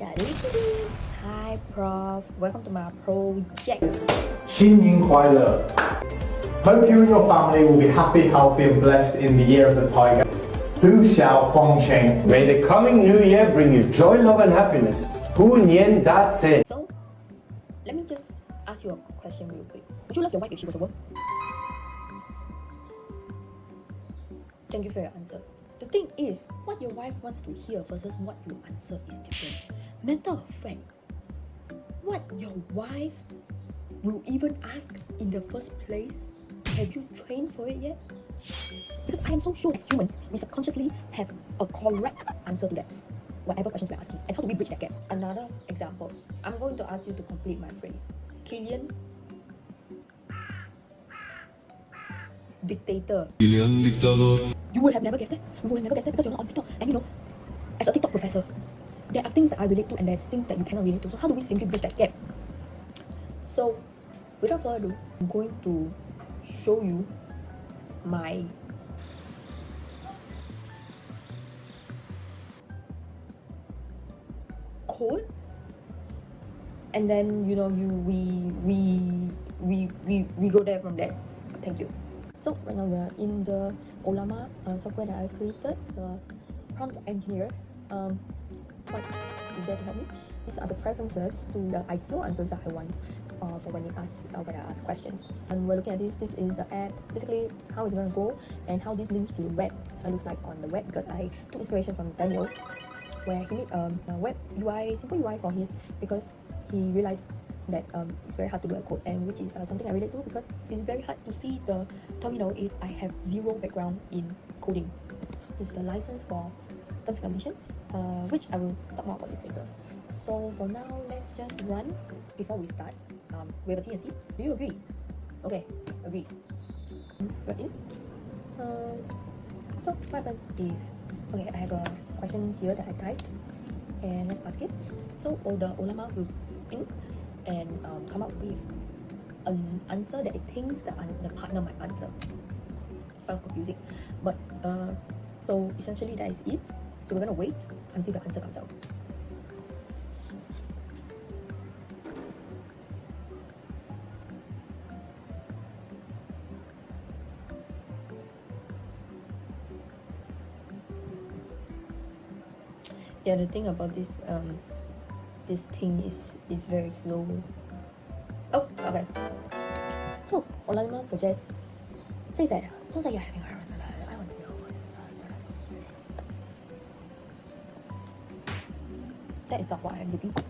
Charlie. Hi, Prof. Welcome to my project. 新年快乐! Hope you and your family will be happy, healthy, and blessed in the year of the tiger. Hu Xiao Feng Cheng. May the coming new year bring you joy, love, and happiness. Hu Nian Da Zhen. So, let me just ask you a question real quick. Would you love your wife if she was a worm? Thank you for your answer. The thing is, what your wife wants to hear versus what you answer is different. Matter of fact, what your wife will even ask in the first place, have you trained for it yet? Because I am so sure as humans, we subconsciously have a correct answer to that, whatever questions we're asking. And how do we bridge that gap? Another example, I'm going to ask you to complete my phrase. Killian, dictator. Killian dictador. You would have never guessed that. You would have never guessed that because you're not on TikTok. And you know, as a TikTok professor, there are things that I relate to and there's things that you cannot relate to. So how do we simply bridge that gap? So, without further ado, I'm going to show you my code, and then you know we go there from there. Thank you. So right now we are in the Oh-llama software that I've created, the prompt engineer. What is there to help me? These are the preferences to the ideal answers that I want for when I ask questions. And we're looking at this. This is the ad, basically how it's gonna go and how this links to web. Looks like on the web because I took inspiration from Daniel, where he made a web UI, simple UI for his, because he realized that it's very hard to do a code, and which is something I relate to because it's very hard to see the terminal if I have zero background in coding. This is the license for terms and condition, which I will talk more about this later. So for now, let's just run before we start. We have a T and C. Do you agree? Okay, agree. We're in. So what happens if, okay, I have a question here that I typed, and let's ask it. So the Oh-llama will think and come up with an answer that it thinks the partner might answer. Sounds confusing, but so essentially that is it. So we're gonna wait until the answer comes out. Yeah, the thing about this this thing is very slow. Oh, okay. So Oh-llama says that sounds like you're having a harassment. I want to know what is. That is not what I'm looking for.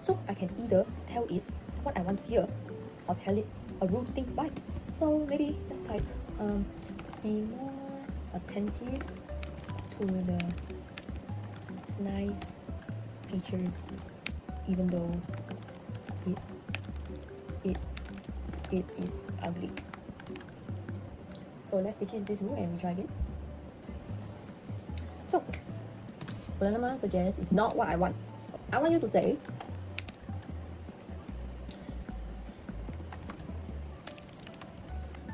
So I can either tell it what I want to hear or tell it a rule to think by. So maybe let's type be more attentive to the nice features, even though it is ugly. So let's ditch this rule and we try again. So Oh-llama suggests it's not what I want. I want you to say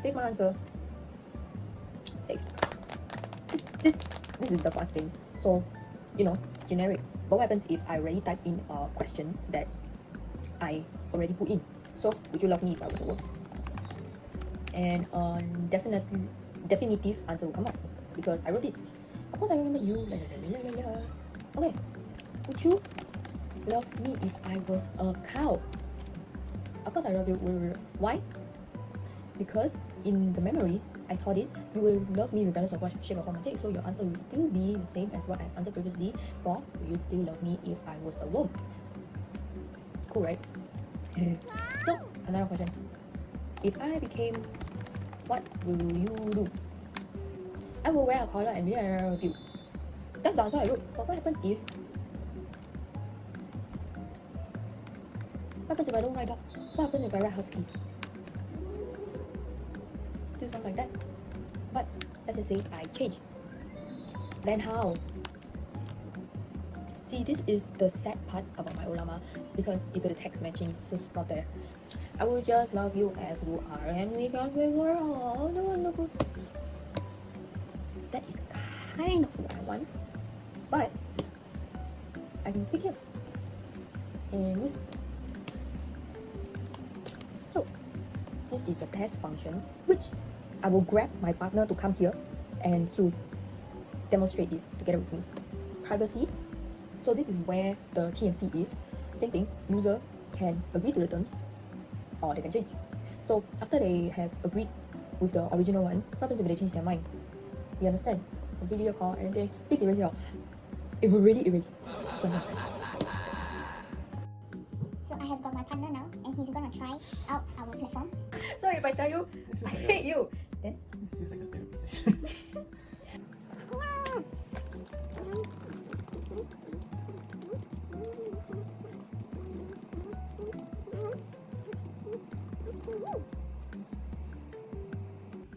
save my answer. Save. This is the first thing. So you know, generic. But what happens if I already type in a question that I already put in? So, would you love me if I was a worm? And definitive answer will come up because I wrote this. Of course, I remember you. Okay. Would you love me if I was a cow? Of course, I love you. Why? Because in the memory, I thought it, you will love me regardless of what shape or form I take. So your answer will still be the same as what I've answered previously for, will you still love me if I was a worm? Cool, right? So, another question. If I became, what will you do? I will wear a collar and be with you. That's the answer I wrote. But what happens if I don't write dog? What happens if I write husky? Still sounds like that. But let's just say I change. Then how? See, this is the sad part about my Oh-llama because if the text matching is just not there. I will just love you as you are and we can figure out all the wonderful. That is kind of what I want. But I can pick it. And this. So this is the test function, which I will grab my partner to come here and he'll demonstrate this together with me. Privacy. So this is where the T&C is. Same thing, user can agree to the terms or they can change. So after they have agreed with the original one, what happens if they change their mind? You understand? A video call and anything, please erase it out. It will really erase. So I have got my partner now, and he's gonna try out our platform. Sorry if I tell you, I hate you. Then This feels like a therapy session.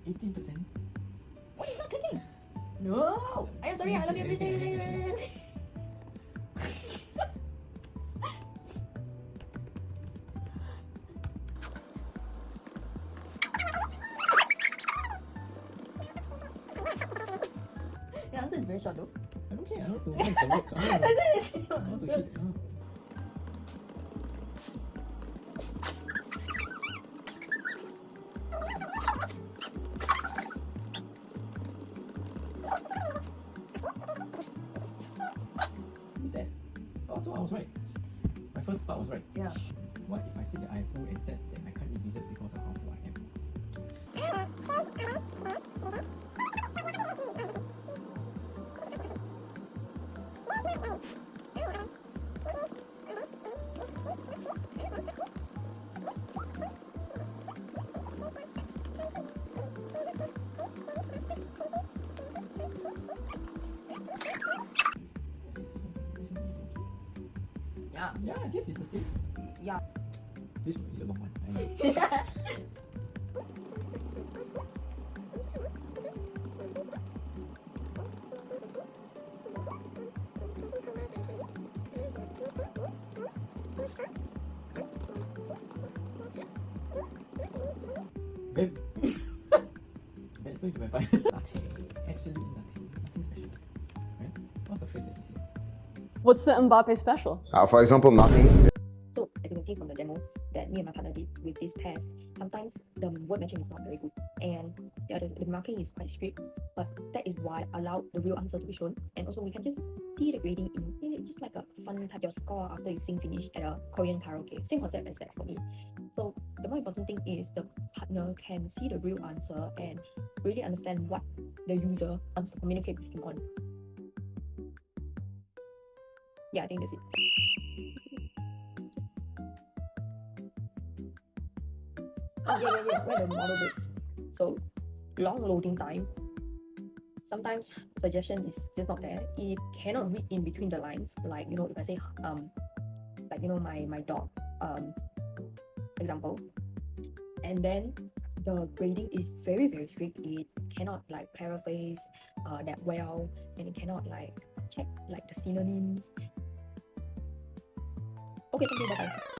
18%. what is not clicking? No! I am sorry, I love you. Please. The answer is very short though. I don't care. I want to make the work. I want to hit. Who's that? Oh, so I was right. My first part was right. Yeah. What if I said that I have full and said that I can't eat desserts because of how full I am? Yeah. Yeah, I guess it's the same. Yeah. This one is a long one. I know. Babe. That's going to my pie. Nothing. Absolutely nothing. Nothing special. Right? What's the phrase that you say? What's the Mbappe special? For example, nothing. So as you can see from the demo that me and my partner did with this test, sometimes the word matching is not very good and the marking is quite strict, but that is why I allowed the real answer to be shown, and also we can just see the grading in it's just like a fun type of score after you sing finish at a Korean karaoke. Same concept as that for me. So the more important thing is the partner can see the real answer and really understand what the user wants to communicate with him on. Yeah, I think that's it. Yeah, where the model breaks. So long loading time. Sometimes suggestion is just not there. It cannot read in between the lines. Like, you know, if I say like, you know, my dog example, and then the grading is very, very strict. It cannot like paraphrase that well, and it cannot like check like the synonyms. Okay, thank you, bye bye.